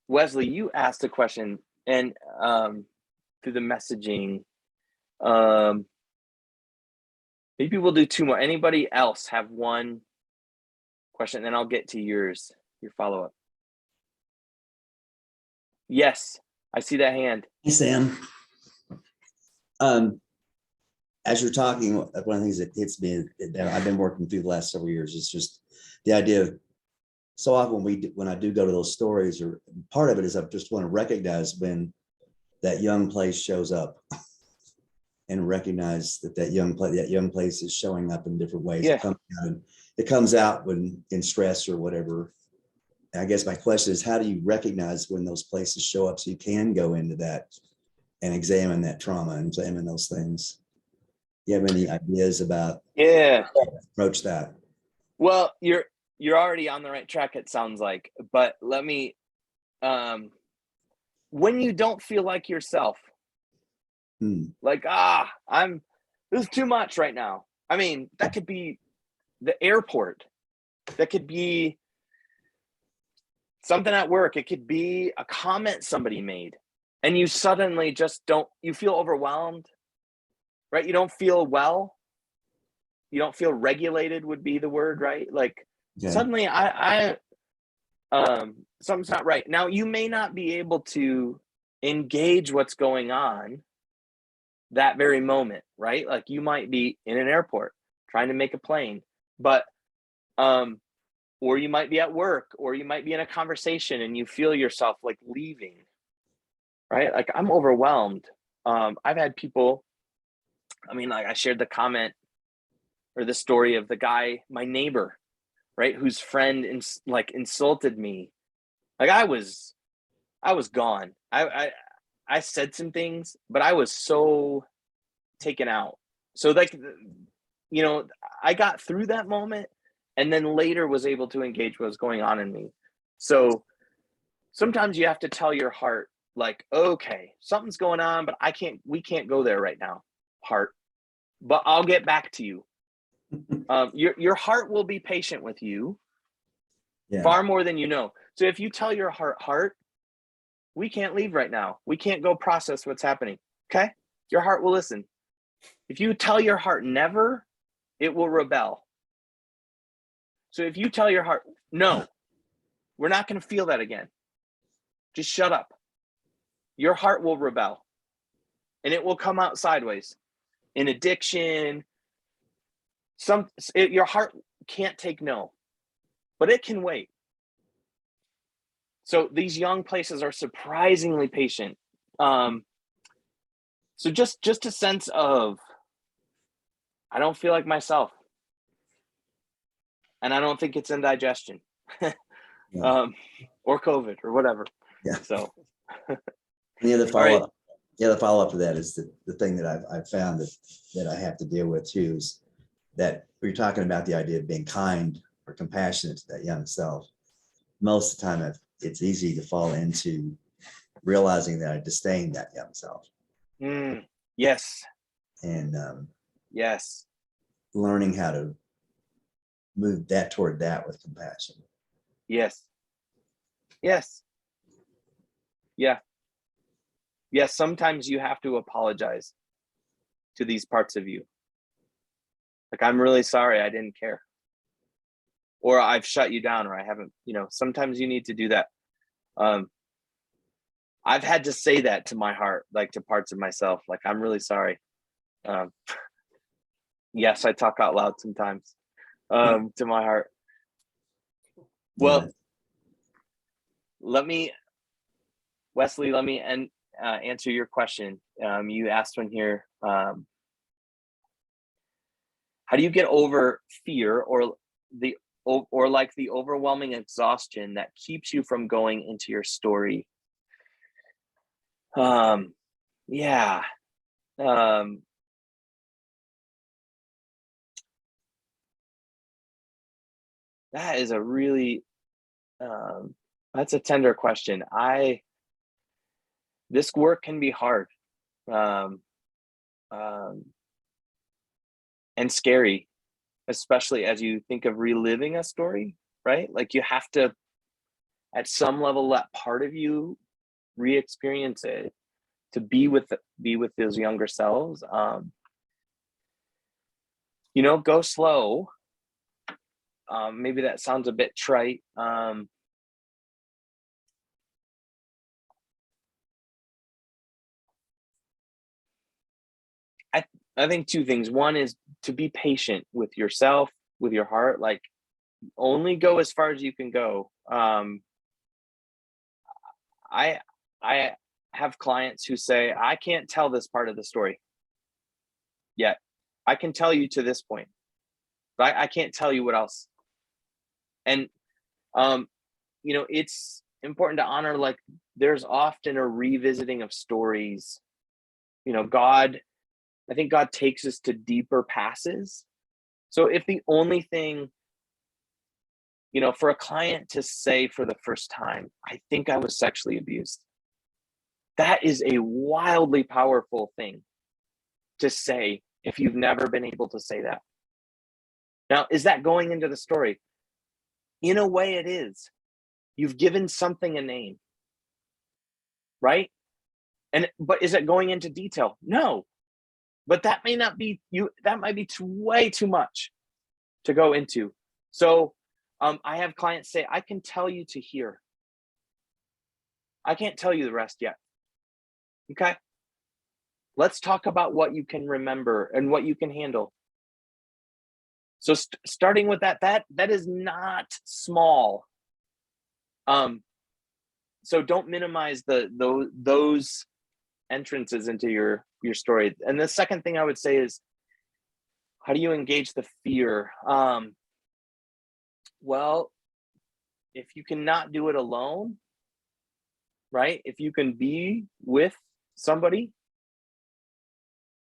Wesley, you asked a question, and through the messaging, maybe we'll do two more. Anybody else have one question? Then I'll get to your follow-up. Yes, I see that hand. Hey, Sam. As you're talking, one of the things that hits me that I've been working through the last several years is just the idea of, so often when I do go to those stories, or part of it is I just want to recognize when that young place shows up, and recognize that young place is showing up in different ways. Yeah. It comes out when in stress or whatever. And I guess my question is, how do you recognize when those places show up so you can go into that and examine that trauma and examine those things? Do you have any ideas about Yeah. how to approach that? Well, you're already on the right track, it sounds like. But let me, when you don't feel like yourself, like, this is too much right now. I mean, that could be the airport. That could be something at work. It could be a comment somebody made, and you suddenly just you feel overwhelmed, right? You don't feel well. You don't feel regulated would be the word, right? Like, suddenly something's not right. Now, you may not be able to engage what's going on that very moment, right? Like, you might be in an airport trying to make a plane, but or you might be at work, or you might be in a conversation and you feel yourself like leaving, right? Like, I'm overwhelmed. I've had people, like, I shared the comment or the story of the guy, my neighbor, right, whose friend insulted me. Like, I was gone. I said some things, but I was so taken out. So, like, I got through that moment, and then later was able to engage what was going on in me. So sometimes you have to tell your heart, like, okay, something's going on, but we can't go there right now, heart, but I'll get back to you. Your heart will be patient with you, far more than you know. So if you tell your heart, we can't leave right now. We can't go process what's happening. Okay. Your heart will listen. If you tell your heart never, it will rebel. So if you tell your heart, no, we're not going to feel that again. Just shut up. Your heart will rebel and it will come out sideways in addiction. Your heart can't take no, but it can wait. So these young places are surprisingly patient. So just a sense of, I don't feel like myself. And I don't think it's indigestion Yeah. or COVID or whatever. Yeah. So The other right. follow-up, to that is the thing that I've found that I have to deal with too, is that we're talking about the idea of being kind or compassionate to that young self. Most of the time, it's easy to fall into realizing that I disdain that young self. Yes. And Yes. learning how to move that toward that with compassion. Yes. Yes. Yeah. Yes. Sometimes you have to apologize to these parts of you. Like, I'm really sorry I didn't care. Or I've shut you down, or I haven't, sometimes you need to do that. I've had to say that to my heart, like to parts of myself, like, I'm really sorry. Yes, I talk out loud sometimes to my heart. Well, Wesley, let me answer your question. You asked one here. How do you get over fear or like the overwhelming exhaustion that keeps you from going into your story? Yeah. That is a really, that's a tender question. This work can be hard, and scary, especially as you think of reliving a story, right? Like, you have to, at some level, let part of you re-experience it, to be with those younger selves. Go slow. Maybe that sounds a bit trite. I think two things. One is to be patient with yourself, with your heart. Like, only go as far as you can go. I have clients who say, I can't tell this part of the story yet. I can tell you to this point, but I can't tell you what else. And it's important to honor, like, there's often a revisiting of stories. I think God takes us to deeper passes. So if the only thing, for a client to say for the first time, I think I was sexually abused, that is a wildly powerful thing to say if you've never been able to say that. Now, is that going into the story? In a way, it is. You've given something a name, right? But is it going into detail? No. But that may not be you. That might be way too much to go into. So I have clients say, I can tell you to hear. I can't tell you the rest yet. Okay. Let's talk about what you can remember and what you can handle. So starting with that is not small. So don't minimize those entrances into your story. And the second thing I would say is, how do you engage the fear? Well, if you cannot do it alone, right? If you can be with somebody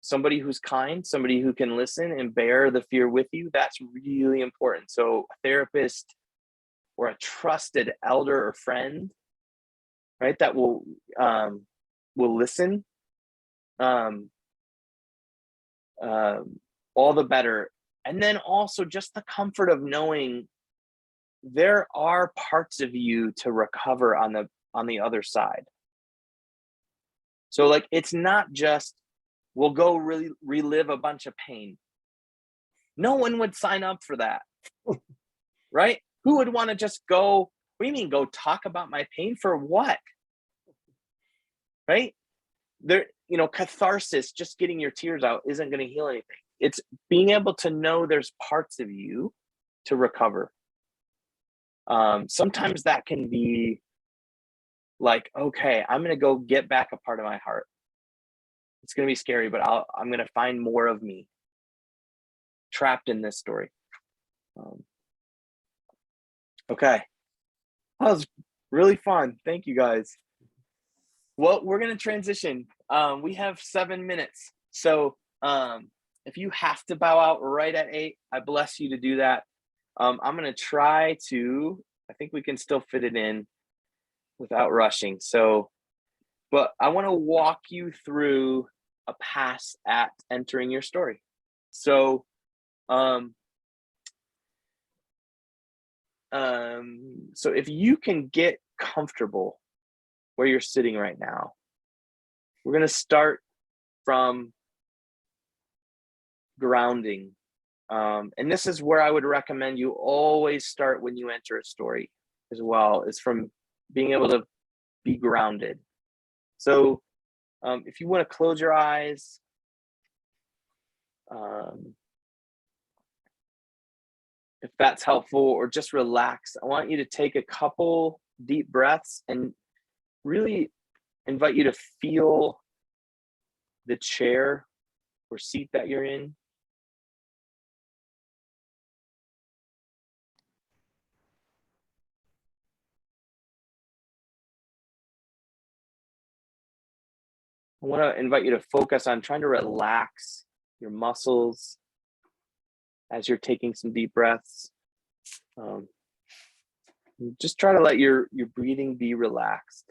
who's kind, somebody who can listen and bear the fear with you, that's really important. So a therapist or a trusted elder or friend, right, that will listen, all the better. And then also just the comfort of knowing there are parts of you to recover on the other side. So like, it's not just, we'll go really relive a bunch of pain. No one would sign up for that, right? Who would want to just go, what do you mean go talk about my pain for what? Right? There, you know, catharsis, just getting your tears out isn't going to heal anything. It's being able to know there's parts of you to recover. Sometimes that can be like, okay, I'm going to go get back a part of my heart. It's going to be scary, but I'm going to find more of me trapped in this story. Okay. That was really fun. Thank you guys. Well, we're going to transition. We have 7 minutes. So if you have to bow out right at 8, I bless you to do that. I'm going to try to, I think we can still fit it in without rushing. So, but I want to walk you through a pass at entering your story. So, so if you can get comfortable where you're sitting right now, we're going to start from grounding. And this is where I would recommend you always start when you enter a story as well, is from being able to be grounded. So if you want to close your eyes, if that's helpful, or just relax, I want you to take a couple deep breaths and really invite you to feel the chair or seat that you're in. I want to invite you to focus on trying to relax your muscles as you're taking some deep breaths. Just try to let your breathing be relaxed.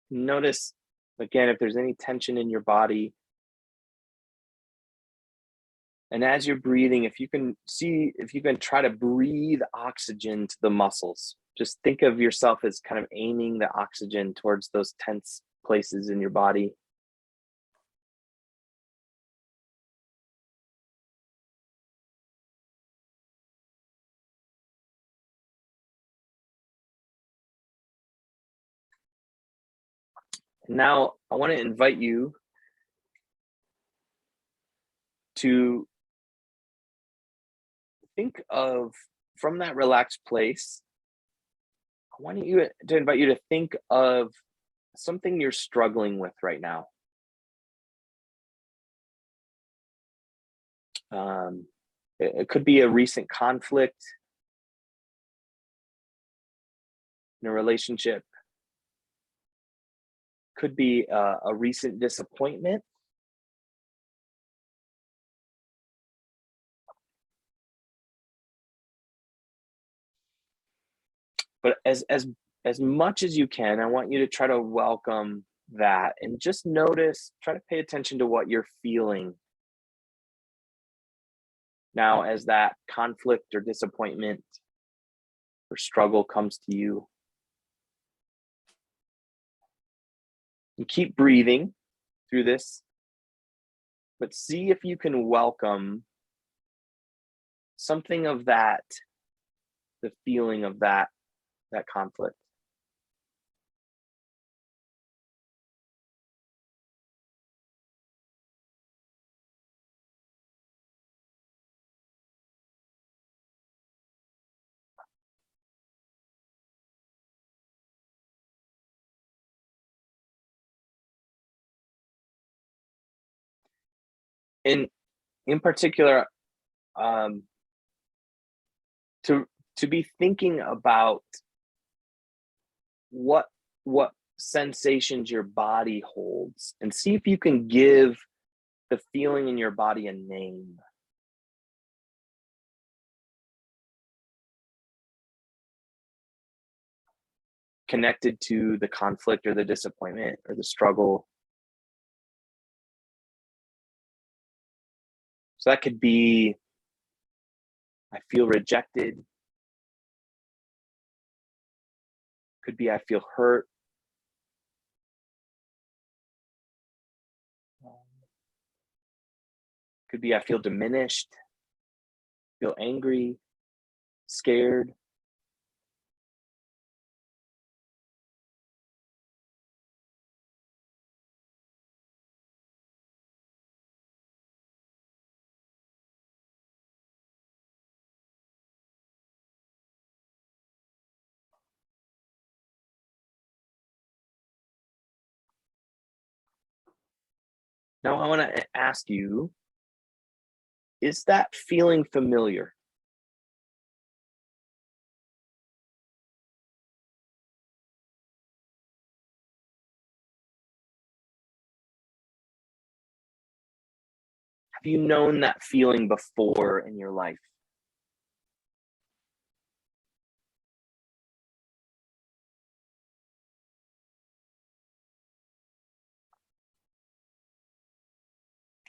Notice, again, if there's any tension in your body. And as you're breathing, if you can try to breathe oxygen to the muscles. Just think of yourself as kind of aiming the oxygen towards those tense places in your body. Now, I want to invite you to think of, from that relaxed place, I want you to invite you to think of something you're struggling with right now. It could be a recent conflict in a relationship. Could be a recent disappointment. But as much as you can, I want you to try to welcome that and just notice, try to pay attention to what you're feeling now as that conflict or disappointment or struggle comes to you. And keep breathing through this, but see if you can welcome something of that, the feeling of that conflict. In particular, to be thinking about what sensations your body holds, and see if you can give the feeling in your body a name. Connected to the conflict or the disappointment or the struggle. So that could be, I feel rejected. Could be, I feel hurt. Could be, I feel diminished, feel angry, scared. Now I want to ask you, is that feeling familiar? Have you known that feeling before in your life?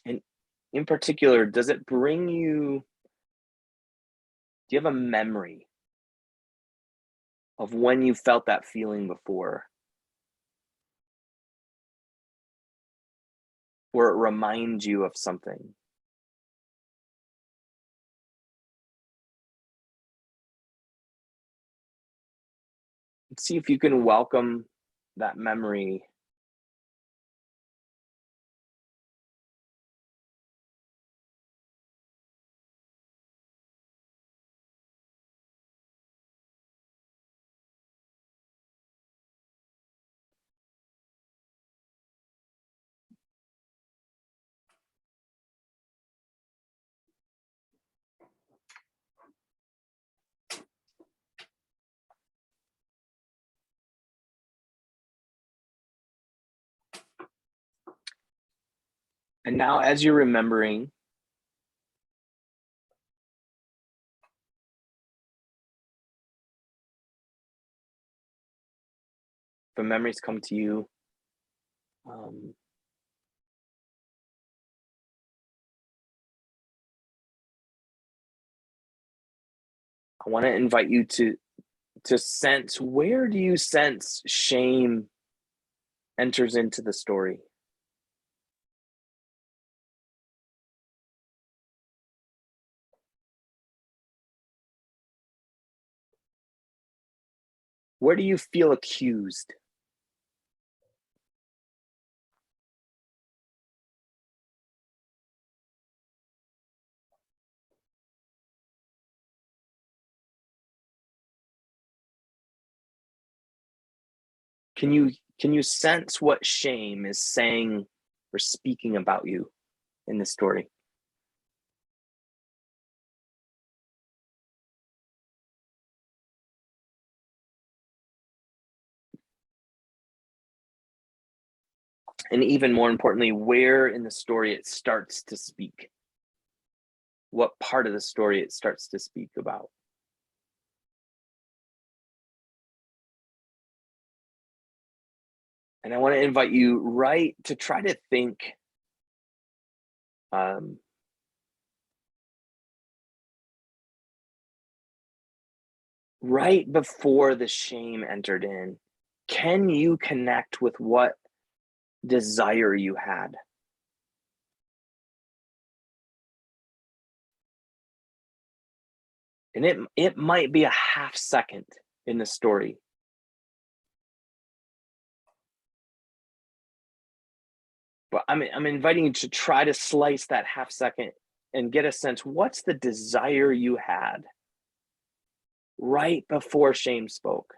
And in particular, does it bring you, do you have a memory of when you felt that feeling before? Or it reminds you of something? See if you can welcome that memory. And now as you're remembering, the memories come to you, I want to invite you to sense, where do you sense shame enters into the story? Where do you feel accused? Can you sense what shame is saying or speaking about you in this story? And even more importantly, where in the story it starts to speak? What part of the story it starts to speak about? And I want to invite you to try to think right before the shame entered in. Can you connect with what desire you had? And it might be a half second in the story. But I'm inviting you to try to slice that half second and get a sense, what's the desire you had right before shame spoke?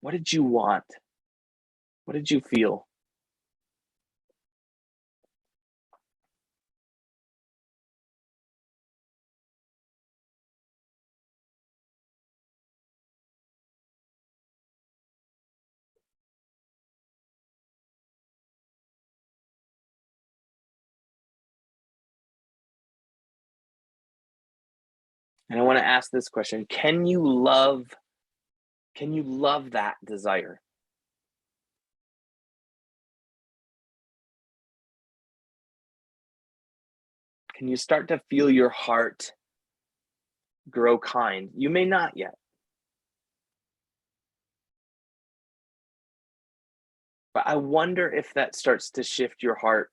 What did you want? What did you feel? And I want to ask this question: can you love that desire? Can you start to feel your heart grow kind? You may not yet. But I wonder if that starts to shift your heart.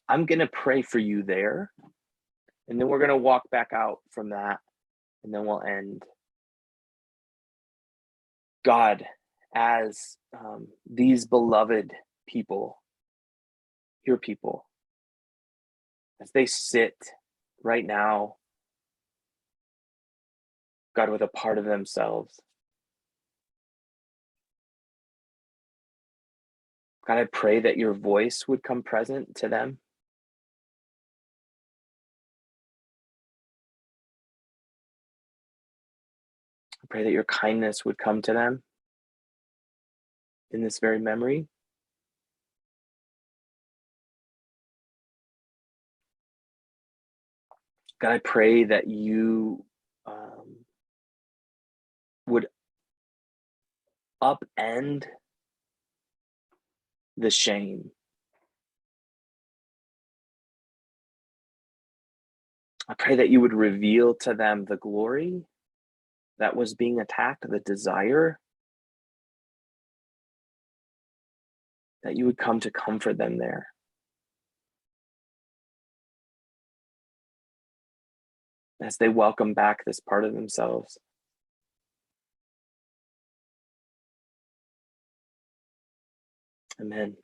I'm going to pray for you there, and then we're going to walk back out from that, and then we'll end. God, as these beloved people, your people, as they sit right now, God, with a part of themselves, God, I pray that your voice would come present to them. I pray that your kindness would come to them in this very memory. God, I pray that you would upend the shame. I pray that you would reveal to them the glory that was being attacked, the desire, that you would come to comfort them there. As they welcome back this part of themselves. Amen.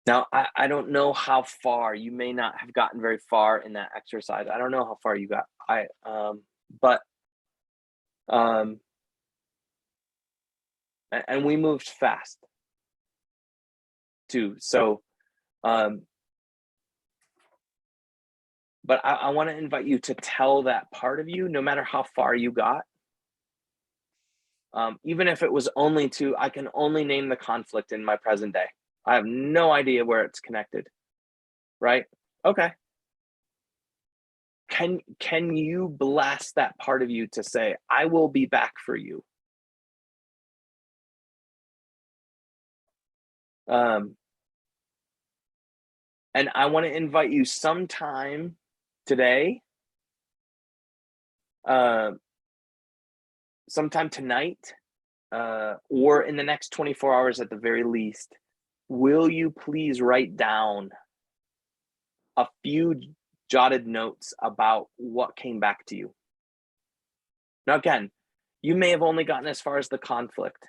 Now, I don't know how far, you may not have gotten very far in that exercise. I don't know how far you got. And we moved fast too. So, but I want to invite you to tell that part of you, no matter how far you got, even if it was only to, I can only name the conflict in my present day. I have no idea where it's connected, right? Okay. Can you bless that part of you to say, I will be back for you? And I want to invite you sometime today, sometime tonight, or in the next 24 hours at the very least, will you please write down a few jotted notes about what came back to you? Now, again, you may have only gotten as far as the conflict.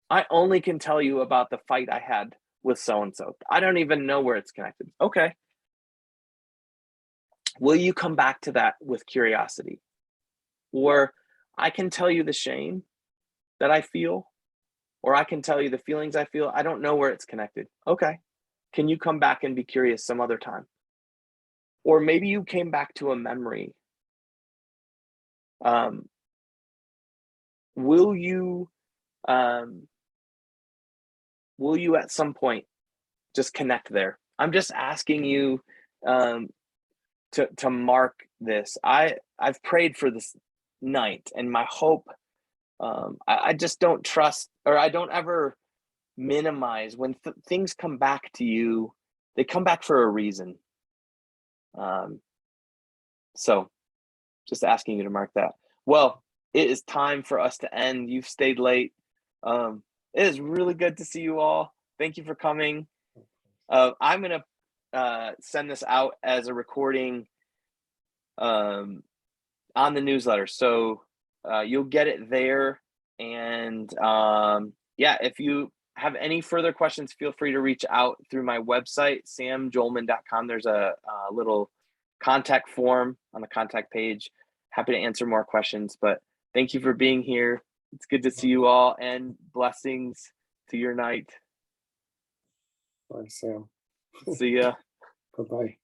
I only can tell you about the fight I had with so-and-so. I don't even know where it's connected. Okay. Will you come back to that with curiosity? Or I can tell you the shame that I feel, or I can tell you the feelings I feel. I don't know where it's connected. Okay. Can you come back and be curious some other time? Or maybe you came back to a memory. Will you at some point just connect there? I'm just asking you to mark this. I've prayed for this night, and my hope, I just don't trust, or I don't ever minimize when things come back to you. They come back for a reason. So just asking you to mark that. Well, it is time for us to end. You've stayed late. It is really good to see you all. Thank you for coming. I'm gonna send this out as a recording on the newsletter, so you'll get it there. And yeah, if you have any further questions, feel free to reach out through my website, samjolman.com. There's a little contact form on the contact page. Happy to answer more questions, but thank you for being here. It's good to see you all, and blessings to your night. Bye, Sam. See ya. Bye-bye.